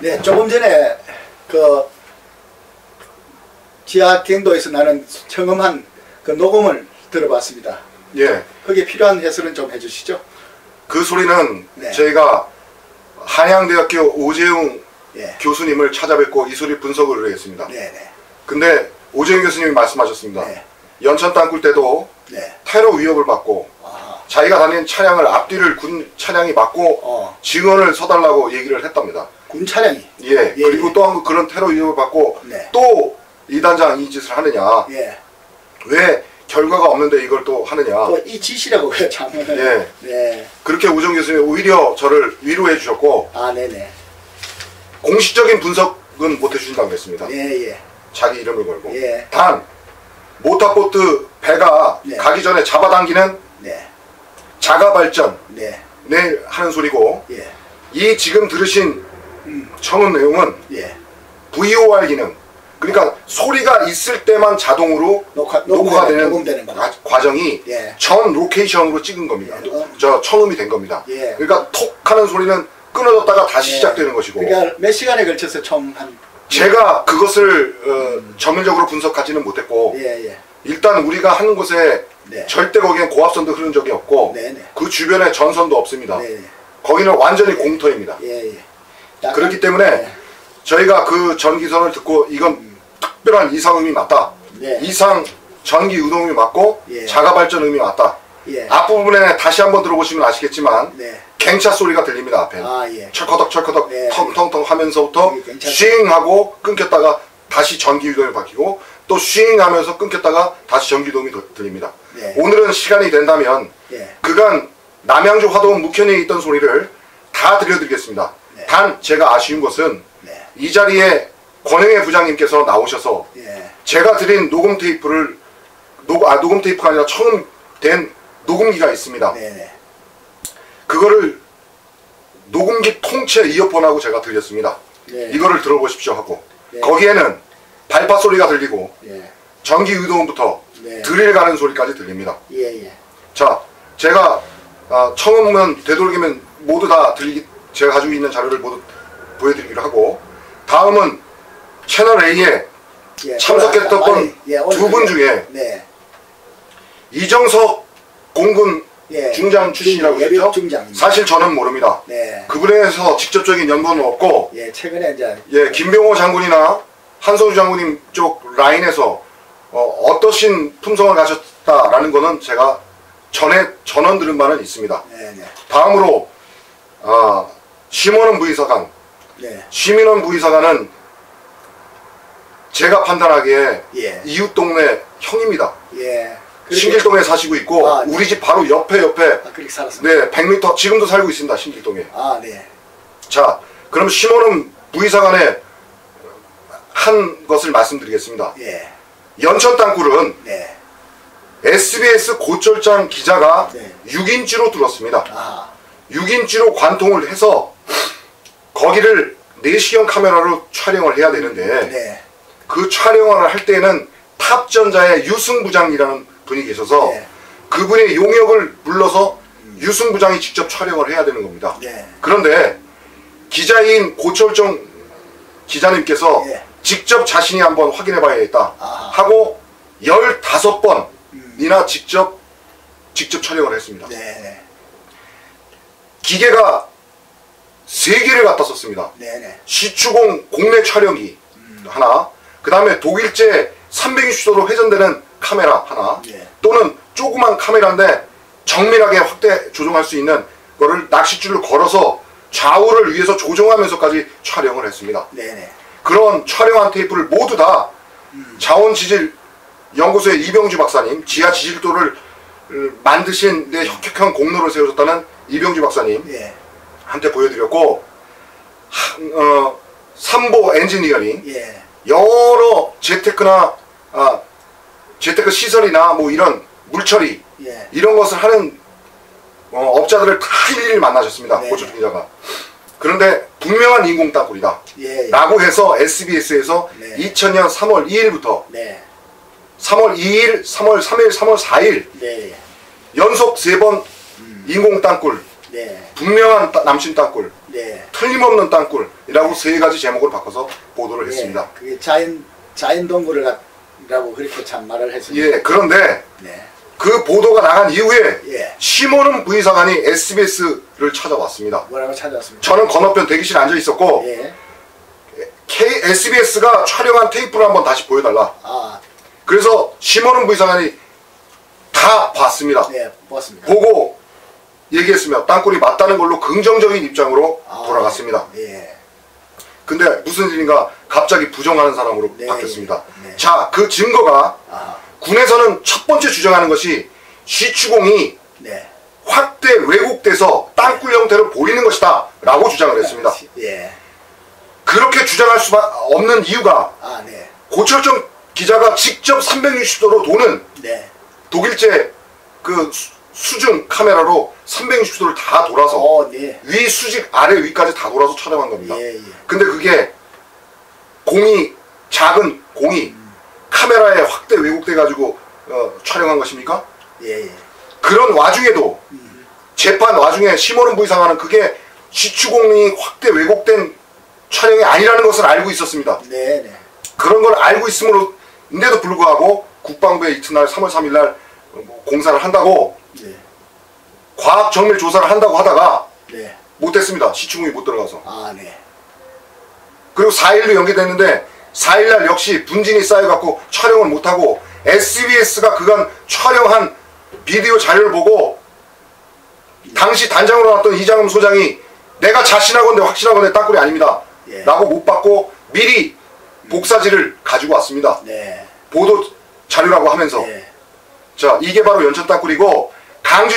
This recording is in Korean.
네, 조금 전에 그 지하 경도에서 나는 청음한 그 녹음을 들어봤습니다. 예. 거기에 필요한 해설은 좀 해주시죠. 그 소리는 네. 저희가 한양대학교 오재용 예. 교수님을 찾아뵙고 이 소리 분석을 했습니다. 네네. 근데 오재용 교수님이 말씀하셨습니다. 네. 연천 땅굴 때도 네. 테러 위협을 받고 아, 자기가 다니는 차량을 앞뒤를 군 차량이 막고 증언을 서달라고 얘기를 했답니다. 군 차량이. 예. 예, 그리고 예. 또 한 그런 테러 위협을 받고 네. 또 이 단장 이 짓을 하느냐. 예. 왜 결과가 없는데 이걸 또 하느냐. 또 이 짓이라고 해요, 참. 예. 네. 그렇게 오정 교수님이 오히려 저를 위로해 주셨고 아, 네네. 공식적인 분석은 못 해주신다고 했습니다. 예, 예. 자기 이름을 걸고. 예. 단 모터보트 배가 네. 가기 전에 잡아당기는 네. 자가발전 네. 네 하는 소리고, 예. 이 지금 들으신 청음 내용은 예. VOR 기능, 그러니까 소리가 있을 때만 자동으로 녹화가 되는 녹음되는 거. 과정이 예. 전 로케이션으로 찍은 겁니다. 예. 저 청음이 된 겁니다. 예. 그러니까 톡 하는 소리는 끊어졌다가 다시 예. 시작되는 것이고, 그러니까 몇 시간에 걸쳐서 총 한. 제가 그것을 전면적으로 분석하지는 못했고, 예, 예. 일단 우리가 하는 곳에 네. 절대 거기엔 고압선도 흐른 적이 없고, 네네. 그 주변에 전선도 없습니다. 네네. 거기는 완전히 공터입니다. 예, 예. 약간, 그렇기 때문에 네. 저희가 그 전기선을 듣고 이건 특별한 이상음이 맞다. 네. 이상 전기 유동음이 맞고 예. 자가발전음이 맞다. 예. 앞부분에 다시 한번 들어보시면 아시겠지만 네. 갱차 소리가 들립니다. 앞에 아, 예. 철커덕 철커덕 네. 텅텅텅 하면서부터 여기 갱차 쉥하고 끊겼다가 다시 전기 유동이 바뀌고 또 쉥 하면서 끊겼다가 다시 전기 유동이 들립니다. 네. 오늘은 시간이 된다면 예. 그간 남양주 화동 묵현에 있던 소리를 다 들려드리겠습니다. 네. 단 제가 아쉬운 것은 네. 이 자리에 권영애 부장님께서 나오셔서 예. 제가 드린 녹음 테이프를 녹음 테이프가 아니라 처음 된 녹음기가 있습니다. 네네. 그거를 녹음기 통째 이어폰하고 제가 들렸습니다. 네. 이거를 들어보십시오 하고 네. 거기에는 발파 소리가 들리고 예. 전기 유도음부터 네. 드릴 가는 소리까지 들립니다. 예, 예. 자, 제가 청음은 되도록이면 모두 다 제가 가지고 있는 자료를 모두 보여드리기로 하고, 다음은 채널 A에 예. 참석했던 빨리, 예, 두 분 중에 네. 이정석 공군 예. 중장 출신이라고 예비역 했죠? 중장입니다. 사실 저는 모릅니다. 네. 그분에서 직접적인 연관은 없고, 예, 최근에 이제 예, 김병호 장군이나 한성주 장군님 쪽 라인에서 어떠신 품성을 가졌다라는 거는 제가 전원 들은 바는 있습니다. 네, 네. 다음으로 심원원 부의사관, 네. 심인원 부의사관은 제가 판단하기에 예. 이웃 동네 형입니다. 예. 그렇게- 신길동에 사시고 있고, 아, 네. 우리 집 바로 옆에 그렇게 살았습니다. 네 100m 지금도 살고 있습니다. 신길동에. 아, 네. 자, 그럼 심원원 부의사관에 한 것을 말씀드리겠습니다. 예. 연천 땅굴은 네. SBS 고철장 기자가 네. 6인치로 들었습니다. 아. 6인치로 관통을 해서 거기를 내시경 카메라로 촬영을 해야 되는데, 네. 그 촬영을 할 때는 탑전자의 유승 부장이라는 분이 계셔서 네. 그분의 용역을 불러서 유승 부장이 직접 촬영을 해야 되는 겁니다. 네. 그런데 기자인 고철정 기자님께서 예. 직접 자신이 한번 확인해 봐야겠다 아하. 하고 15번이나 직접 촬영을 했습니다. 네. 네. 기계가 3개를 갖다 썼습니다. 네. 네. 시추공 국내 촬영기 하나, 그 다음에 독일제 360도로 회전되는 카메라 하나, 네. 또는 조그만 카메라인데 정밀하게 확대 조정할 수 있는 거를 낚싯줄을 걸어서 좌우를 위해서 조정하면서까지 촬영을 했습니다. 네. 네. 그런 촬영한 테이프를 모두 다 자원지질 연구소의 이병주 박사님, 지하 지질도를 만드신 데 혁혁한 공로를 세워줬다는 이병주 박사님 예. 한테 보여드렸고, 삼보 엔지니어링, 예. 여러 재테크나 재테크 시설이나 뭐 이런 물처리 예. 이런 것을 하는 업자들을 다 일일이 만나셨습니다. 네. 고철 기자가. 그런데 분명한 인공 땅굴이다 예. 라고 해서 SBS에서 네. 2000년 3월 2일부터 네. 3월 2일, 3월 3일, 3월 4일 네. 연속 3번 인공 땅굴, 네. 분명한 남친 땅굴, 네. 틀림없는 땅굴이라고 세 가지 제목을 바꿔서 보도를 했습니다. 그게 자연 동굴이라고 그렇게 참 말을 했습니다. 예, 그런데 네. 그 보도가 나간 이후에 예. 심원은 부의사관이 SBS를 찾아왔습니다. 뭐라고 찾아왔습니까? 저는 건너편 대기실에 앉아 있었고 예. SBS가 촬영한 테이프를 한번 다시 보여달라. 아, 그래서 심원은 부의사관이 다 봤습니다. 네, 봤습니다. 보고 얘기했으며 땅굴이 맞다는 걸로 긍정적인 입장으로 돌아갔습니다. 예. 근데 무슨 일인가 갑자기 부정하는 사람으로 네, 바뀌었습니다. 네. 자, 그 증거가 아, 군에서는 첫 번째 주장하는 것이 시추공이 네. 확대 왜곡돼서 땅굴 형태를 보이는 것이다 라고 주장을 했습니다. 예. 그렇게 주장할 수밖에 없는 이유가 아, 네. 고철정 기자가 직접 360도로 도는 네. 독일제 그 수중 카메라로 360도를 다 돌아서 네. 위 수직 아래 위까지 다 돌아서 촬영한 겁니다. 예, 예. 근데 그게 공이 작은 공이 카메라에 확대 왜곡돼 가지고 촬영한 것입니까? 예, 예. 그런 와중에도 재판 와중에 심원은 부의사관은 그게 시추공이 확대 왜곡된 촬영이 아니라는 것을 알고 있었습니다. 네, 네. 그런 걸 알고 있음으로인데도 불구하고 국방부에 이튿날 3월 3일날 공사를 한다고 네. 과학 정밀 조사를 한다고 하다가 네. 못했습니다. 시추공이 못 들어가서. 아, 네. 그리고 4일로 연기됐는데 4일날 역시 분진이 쌓여갖고 촬영을 못하고 SBS가 그간 촬영한 비디오 자료를 보고 당시 단장으로 나왔던 이장금 소장이 내가 자신하건대 확신하건대 땅굴이 아닙니다. 예. 라고 못 받고 미리 복사지를 가지고 왔습니다. 네. 보도 자료라고 하면서. 네. 자, 이게 바로 연천 땅굴이고 강주